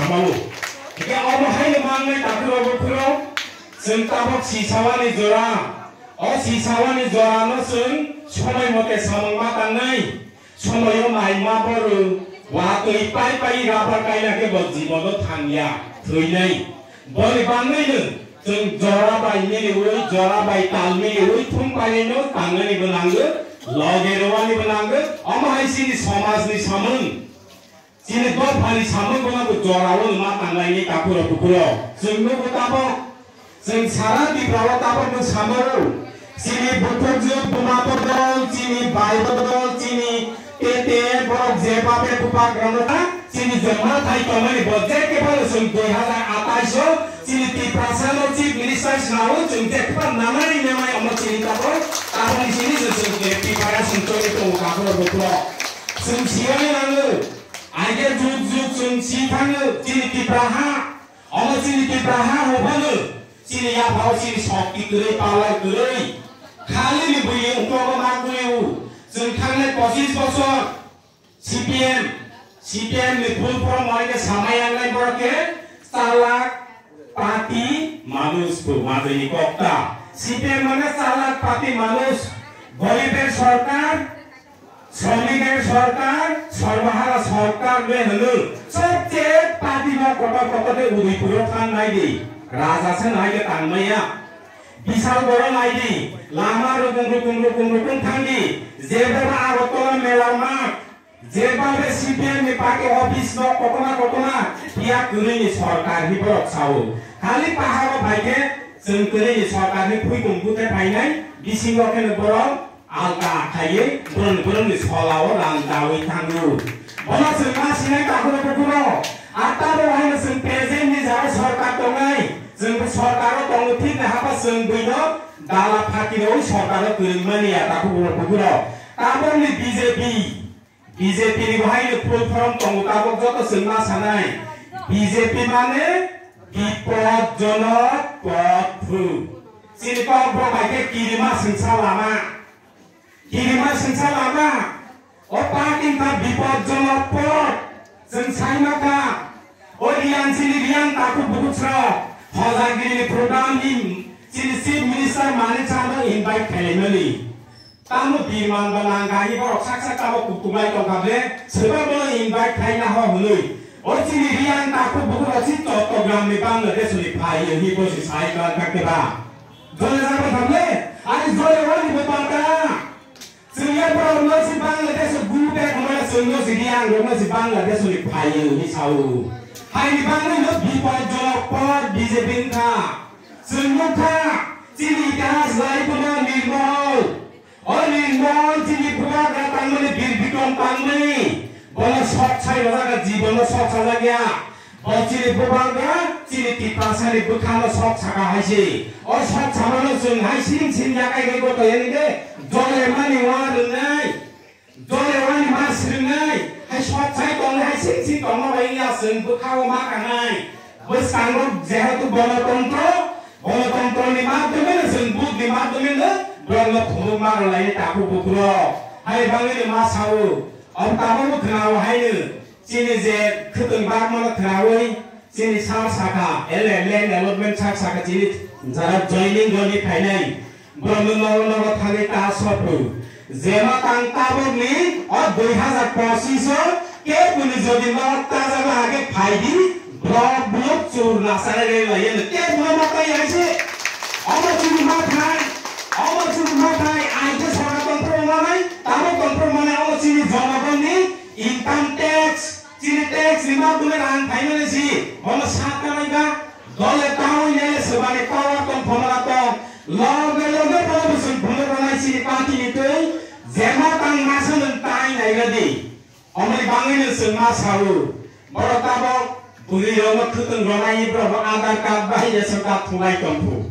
थांबावो 이게 어머하이는 마음을 다그러고 그러 증따복 시사원의 조라 시사원의 조라노슨 소모이 못해 사먹마당의 소모요 마이마버르 와또이 빠이빠이 라바까이나게 뭐 집어도 당야 더이네 머리 방의는 좀 조라바이니 우리 조라바이 딸미 우리 통바이노 당연히 그난거 러게로와니 그난거 어머하이시니 소마스니 삼은 지네 도파니 삼은거나고 조라원 마땅나이니 까꾸러 부꾸러 증노고 따복 증 사라디 브라워 따복은 삼으로 지니 부토즈 부마버들 지니 바이버들 지니 तेते बरफ जेबाबे कुपा ग्रहणता चिनी जमा थाई कमनी बजे के बारे सुन 2028 चिनी तिप्रासानो चीफ मिनिस्टर नाउ चुंजे पर नामानी नेमाय अम चिनी ताबो ताबोनी चिनी सुन के पिपारा सुनतोनि तो काबो बकुलो सुन सियानि नांगो आगे जुग जुग सुन सिथांगो चिनी तिप्राहा अम चिनी तिप्राहा होबानो चिनी या भाव चिनी शक्ति गरै पावर गरै खाली नि बुयै उनको मागुयौ जों थांनाय 25 বছর CPM नि फुल फर्म माने सामायांनाय बरके चालाक पार्टी मानुषको मादनी कक्ता CPM माने चालाक पार्टी मानुष गरीबेर सरकार श्रमिकेर सरकार सर्वहारा सरकार ले हनु सबसे पार्टीमा कता उदयपुर थान नाइदि राजा छ नाइदि तांमैया विशाल बरो नाइदि लामा रुकुं थांदि जेबा आगतला मेलामा जेबाले CPM नि पाके अफिस न कतना या कुनै सरकार नि बरक छाउ खाली पहाड भाइके जों कुनै सरकार नि फुइकुम बुते फाइनाय बिसिङो केन बरक आलका खायै बुरन नि सलाव रां दावै थांगु बला जों मासिनाय काखुनो बकुनो आतारो हायनो जों प्रेजेन्ट नि जा सरकार दङै जों सरकार दङ थिक हाबा जों बैनो दाला फाकिनो सरकार कुरैमानि आताखौ बकुनो ताबोनि BJP नि बाहायनो फुल फर्म दङ ताबो जत जोंना सानाय BJP माने बिपदजनक पथु सिनिपा बाइके किरिमा संसा लामा ओ पार्टी का बिपदजनक पथ जों साइमाका ओ रियान ताकु बुकुछ्रा हजागिरि प्रोग्राम नि चीफ मिनिस्टर माने चानो इनभाइट खालामनि तामु बिमान बनांगाहि बरक साक्सा ताबो कुतुबाय तंगाबले सोबाबो इनभाइट खाइना ह हुनै ओ चिनि रियान ताकु बुकुरसि चट्टग्राम नि बांलादेश नि फाइ हि बसि साइका काकेबा जले जाबो थामले आइ जले वनि बता जोंनिया बरनसि बांलादेश गुबे खमला जोंनो रियान रोनसि बांलादेश नि फाइ हि साउ हाइनि बांनि न बिपदजनक पथ BJP का जोंनो का चिनि इतिहास लाइबोनो निर्मल निर्मल चिनी पुरा तांगले बिरबिकम तांगले बला सच्चाइ रगा जीवन सच्चा लाग्या चिनी पुरा चिनी तिपासानि बुखानो सच्चाका हाइसे और सच्चानो जों हाइ सिन जागाय गयो तयनिगे जले मानि वा रोंनाय जले वानि मास रोंनाय हाइ सच्चाइ दं हाइ सिन दं बायया जों बुखाव मा कानाय बसांग जेहेतु गणतन्त्रनि माध्यमे जों बुद्धि माध्यमे ब्रह्म फुलु मारलाय ताकु बुकुरो हाय बाङै मा सावो अब ताबो खनाव हायनो चिनि जे खतन बाग मन खनावै चिनि सार साखा एलएन डेभलपमेन्ट साखा चिनि जरा जॉइनिंग गनि फाइनाय ब्रह्म नव थाले ता सपु जेमा तां ताबनि अ 2025 के पुनि जदि न ताजा लागे फाइदि ब्लक चोर नासारे लयन के मात्रै आइसे अब चिनि मा थाय आइके सरकार कन्ट्रोल माने ताबो कन्ट्रोल माने अब चिनि जनगणनि इनकम टैक्स चिनि टैक्स निमा दुले रां फाइनाले सी हम सातनाइगा दले ताउ नेले सबाने पावर कम फमला त लगे प्रमोशन भुले बनाइ सी पार्टी नितै जेमा तां मासन ताइ नाइगदि अमनि बाङैनो जोंमा साउ बरो ताबो बुरि रम खतन रनाइ ब्रह आधार कार्ड बाहिर सरकार थुनाइ कम्फु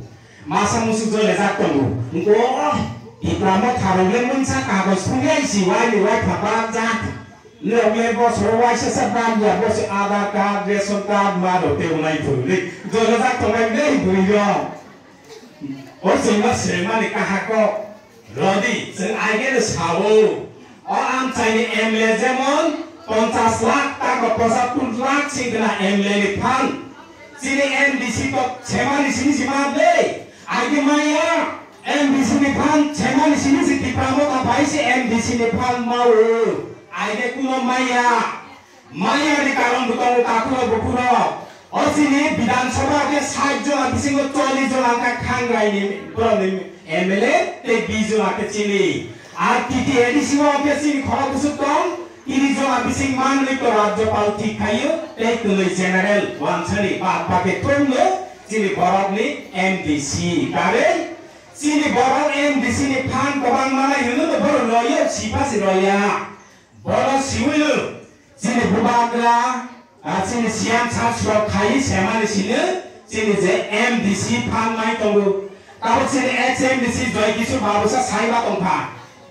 masa musuh jole zakonu ngo diploma tharole munsa kagus punya siwai liwai paparan jak le bos rowai sesabam ya bos Aadhaar card ration card maro te unai phuli jole zakonai nei buyo o singa semani kahako rodi sing aige sawo o am chaini MLA jemon 50 lakh tak 50 lakh sing kena MLA fan sini MDC kok cema di sini si mable agi maya MDC ni fan cema di sini si Tipramot apa si MDC ni fan mau agi kuno maya di kalong butong takuro bukuro oh sini Bidhan Sabha ke 60 jon abising ko 40 jon angka khangrai ni problem MLA te 20 jon ake sini R TTAD Sima ke sini khara busutong 30 John abising manli ko rajyapal ঠিক খাইও এই তুই জেনারেল ওয়ানছনি পাকে তোমলো sini borok ni MDC kare sini borok MDC ni fan kobang mana yunu to boro loyo sipa si roya boro siwilu sini bubagra sini siam chasro khai semani sini je MDC fan mai tongu tabo sini HMDC joy kisu babusa saiba tongpa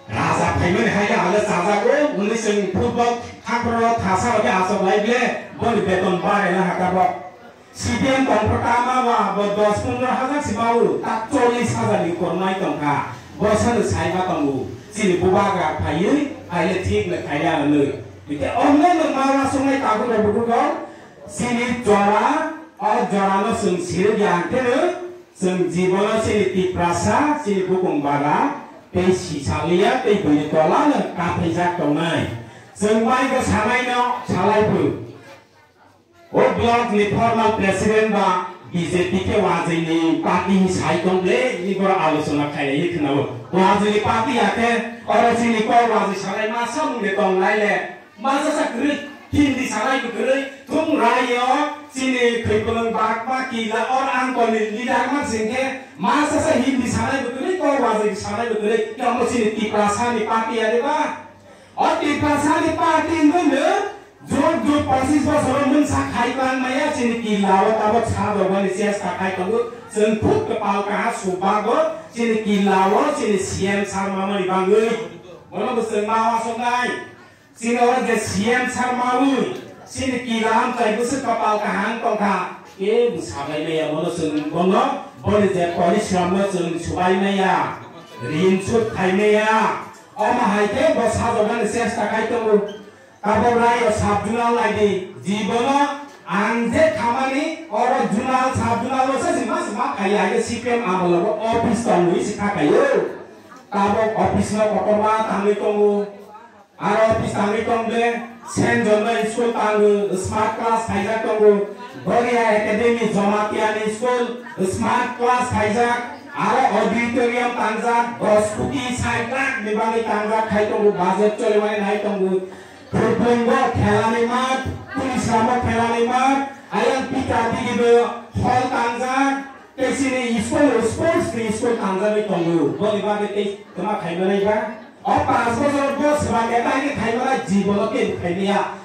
Raja Payman hanya ada saja ko, undi sing football takro thasa lagi asal lagi le, boni beton bare na hakabo. CPM tong pertama wa, bo 10-15 si mau, tak 40,000 ni kornai tongka, bosan saiba tongu, sini bubaga payu, aile tik le kaya le. Ite online le mawa sungai taku le buku sini jora, jora lo sing sir yang kene, sing jibono sini tiprasa, sini bukung bara. Tei si salia tei bini tola le kape jak tongai sengmai ko salai no salai pu o blog ni formal president ba BJP ke wajai ni party sai tong le ni ko alosona khai ni khna wajai ni party ake ora sini ko wajai salai ma sam le tong lai le ma sa gri hindi salai ko gri tung rai yo sini khipulung bak ma ki la or an ko ni lidar ma singke masa sa hindi salai ko gri ko wajai salai ko gri kamu sini tiprasa ni party ada ba और tiprasa ni party ne जो 25 वर्ष mun sa khai kan maya sini ki lawat abot sa do bani sias ta khai kan sen phut kepal ka suba go sini ki lawat sini siam sarma mari bangai mono beseng mawa songai sini orang je siam sarma ui sini ki lam chai bus kepal ka hang tong ka ke busabai maya mono sen bono bani je परिश्रम sen subai maya rin sut khai maya oma haite bosa do bani sias ta khai tong Kabel rai sabjunal lagi jibono anje kamani oro junal sabjunal lo sima kaya aja CPM amalo office tonggu sika kayo kabel office no kotorwa tangi tonggu aro office tangi tongde Saint John School tangu smart class kaija tonggu Gloria Academy Jomatiani School smart class kaija aro auditorium tangjak scooty cycle nibangi tangjak kai tonggu budget chole mane nai tonggu Pertengok kelani mat, tulis nama kelani mat, ayam pita di gitu, hall tangjak, ke sini sports di school tangjak itu tunggu, boleh bagi ke kena kaimana iba, pas bos sebagai tadi kaimana jibolok ke kaimia,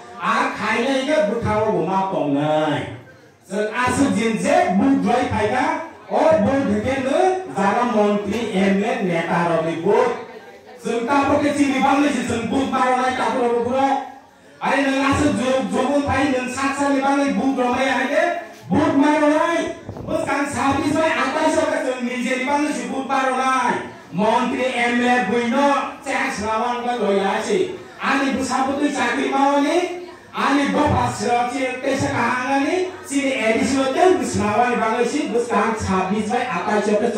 kaimana iba berkawa rumah tongai, asal jenjek budai kaika, budai le, zaman menteri MLA neta robot. Sengkau pakai sini bang ni sengkut baru naik kapur kapur. Ada yang asal jombong pai dan saksa ni bang ni bud ramai ada, bud baru naik. Bukan sahabat saya atas saya seng ni bang ni bud baru naik. Menteri MLA buino cek selawan kan loya sih. Ani bersabut tu cakri mau ni, ani bapak serapsi kesa kahangan ni. Sini edisi tu selawan bang ni sih. Bukan sahabat saya atas saya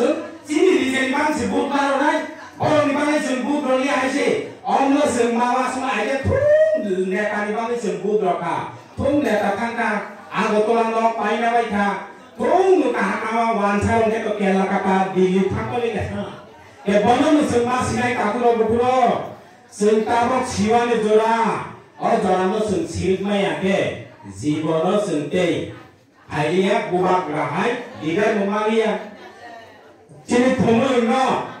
sini ni bang si bud baru naik. Orang ni bang sembuh berli aje, orang sembawa semua aje thung neta ni bang sembuh berka, thung neta kangka, anggotolan lo paina baika, thung nuka hakawa wancar orang itu kela kata dili thakoli neta, ke bono sembah sinai kakuro bukuro, sentabok siwane jora, jora no sensir maya ke, jibono sente, ayah bubak rahai, digar memalia, cini thungu no.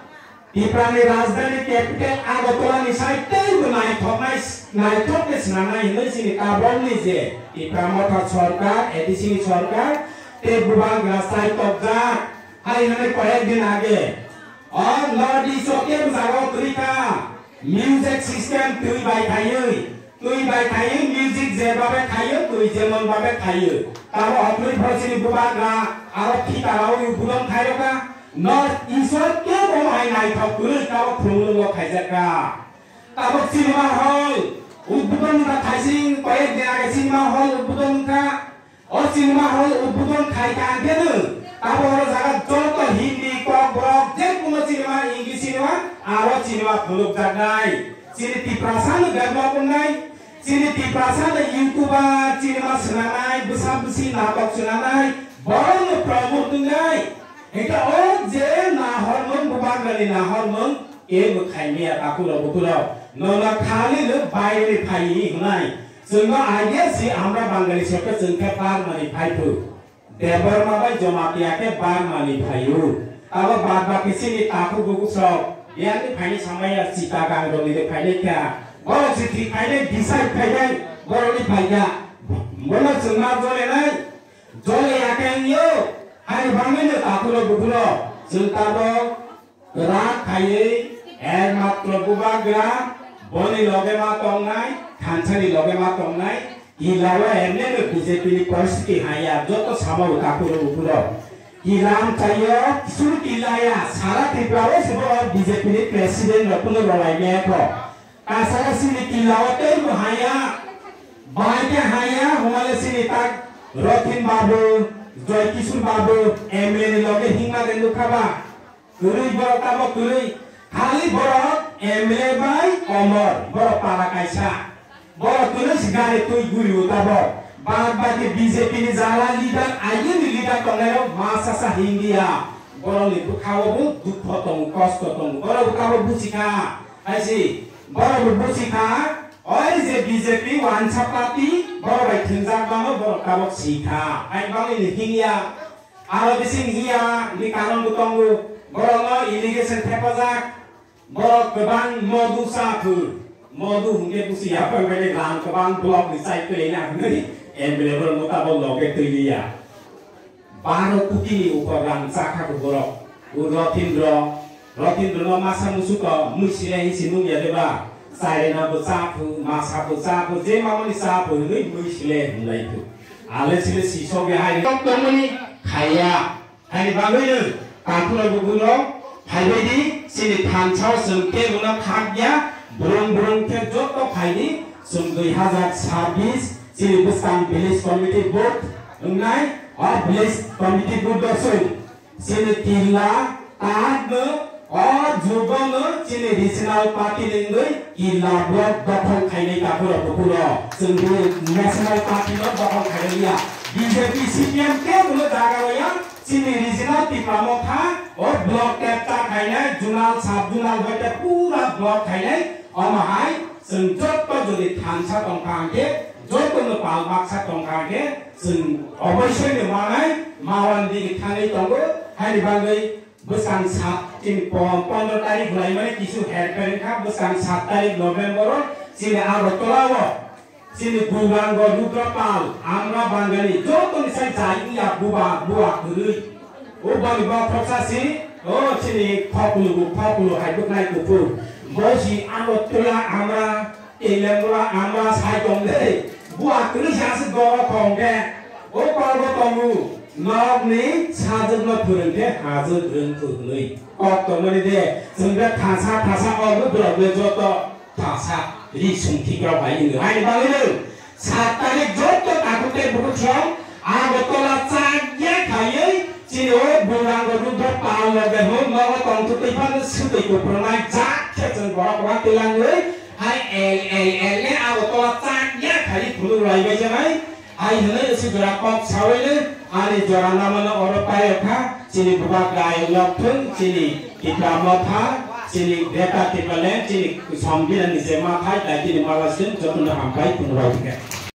Iprani Rajdhani capital Agartala ni side teu naik top ke senana ini sini kabel ni je Ipramota sorkar edisi ni sorkar te bubang side top ja hari ini koyak din age और लॉर्डी सोके बुझाओ तरीका music system तुई बाई खाइयो म्यूजिक जे बाबे खाइयो तुई जेमन बाबे खाइयो तारो अपनी भसिनी बुबागा आरो फिताराउ बुलम खाइयो का North Eastern ke bomai nai thau kur taw khung lo khai jaka taw cinema hall উদ্বোধন খাইছি কয়েকদিন আগে সিনেমা হল উদ্বোধন ও সিনেমা হল উদ্বোধন খাইকা আনতেন তারপর জায়গা যত হিন্দি কক যে কোনো সিনেমা ইংলিশ সিনেমা আরো সিনেমা ফুলুক জাগাই সিনে টিপ্রাসান ডেভেলপ নাই সিনে টিপ্রাসান ইউটিউবার সিনেমা শোনানাই বুসা বুসি নাটক শোনানাই বড় প্রমোট নাই এটা ও যে না হরমোন বাঙালি না হরমোন এ খাইমিয়া কাকুলো বুকুলো ননা খালি লো বাইরে ফাই নাই जोंनो आइडिया से हमरा बांगाली सबके जोंखे बार मानि फाइफु देबर माबाय जमातियाके बार मानि फाइउ अब बाद बाकी सिनि ताखु गुगु सब यानि फाइनि समाया सीता गांगरनि दे फाइले क्या बरो सिथि फाइले डिसाइड फाइले बरोनि फाइगा मोना जोंना जले नै जले याकेनियो हाय बांगाली ताखुलो गुगुलो जोंताबो रा खायै एर मात्र बुबाग्रा बनि लगे मा तंनाय थानसालि लगे मा तंनाय इलावा एमने बीजेपी नि परिस्थिति हाया जतो सामाव ताकुरो उपुरो इलाम चाहिए सुर इलाया सारा त्रिपुरा से बीजेपी नि प्रेसिडेंट रतन रलाइने को कासारा सिनि इलावते हाया बाइके हाया हमाले सिनि ता रथिन बाबू जय किशोर बाबू एमएलए लगे हिंगा देनु खाबा कुरुई बरताबो कुरुई खाली बरो एमएलए बाय अमर बरो पारा काइसा बरो तुलस गारे तुई गुरी उताबो बाद बाकी बीजेपी नि जाला लीडर आइए नि लीडर कनेरो मासासा हिंगिया बरो नि बुखावबो दुख तंग कष्ट तंग बरो बुखावबो बुचिका आइसि बरो बुचिका ओइ जे बीजेपी वानसा पार्टी बरो बाय थंजा बानो बरो काबो सिखा आइ बांनि नि हिंगिया आरो बिसिं हिया नि कानन बुतंगु बरो न इरिगेशन हेफाजाब बरो गोबां मधु साफुर मधु हुंगे बुसिया फैबाय रां गोबां ब्लक नि साइड पेना नै एमएलए मुताबक लगे तैलिया 12 कोटिनि ऊपर रां साखाको बरो उ रथिन्द्र न मासा मुसुक मुसिया हिसिनु यादेबा साइरेना बसाफु मासाफु साफु जे मामनि साफु नै मुसिले हुनलाइथु आलेसिले सिसोगे हाय तमनि खाया हाय बागैनो काकुला गुगुलो फाइबायदि सिनि थानसाव जोंके गुना खागया ब्रं के जतो फाइनि जों 2026 सिनि बुस्तान भिलेज कमिटि बोर्ड नंनाय और भिलेज कमिटि बोर्ड दसै सिनि तिला तागनो और जुबनो सिनि रिजनल पार्टी लिंगै इला ब्लक दखल खाइनै काकुला गुगुलो जोंनि नेशनल पार्टी न दखल खाइलिया बीजेपी सीपीएम के गुलो जागाया सिनि रिजनल टिप्रामो था और ब्लॉक कैप्टा खाइनाय जुनाल साब जुनाल बटे पूरा ब्लॉक खाइनाय अमहाय जों जत्तो जदि थानसा दंखांगे जत्तो न पालमाक्सा दंखांगे जों अबयस्यनो मानाय मावानदि थाङै दंगो हानि बागै बोसान 7 दिन 15 तारिख लाइ माने किसु हेडपेन खा बोसान 7 तारिख नभेम्बर सिनि आगरतलाव सिनि गुबांग रुद्रपाल आमरा बांगाली जत्तो निसाय जाइया बुवा गुरै ओ बालिबा प्रसासी ओ सिनि फकुलु हाइबुकनाय गुफु बसि आगरतला आमरा एलेंगला आमरा साइदंले बुवा गुरै सासे गरा खंगे ओ पारबो तंगु नगनि साजोबनो फोरोंथे हाजो रोंथुलै कक्तमनि दे जोंबे थासा अबो ब्लगले जत थासा रिसुंथिग्रा भाइनो हाइ बालिनो 7 तारिख जत ताकुते बुकुसम आगरतला चाग्या खायै सिनि ओ बुरांग रुद्र पाल लगे हो नग तंतु तैफान सुदैको प्रनाय जाखे जों बरा तेलाङै हाइ एल ने आगरतला चाग्या खायै फुलु राइबाय जानाय हाइ हनै एसे जरा कप सावैनो आनि जरा नामनो अरपायखा सिनि बुबा गाय लथों सिनि इप्रामथा सिनि डेटा टिपले सिनि संबिधान निजेमा थाय दाइनि मालासिन जतन हामबाय पुनरावथिका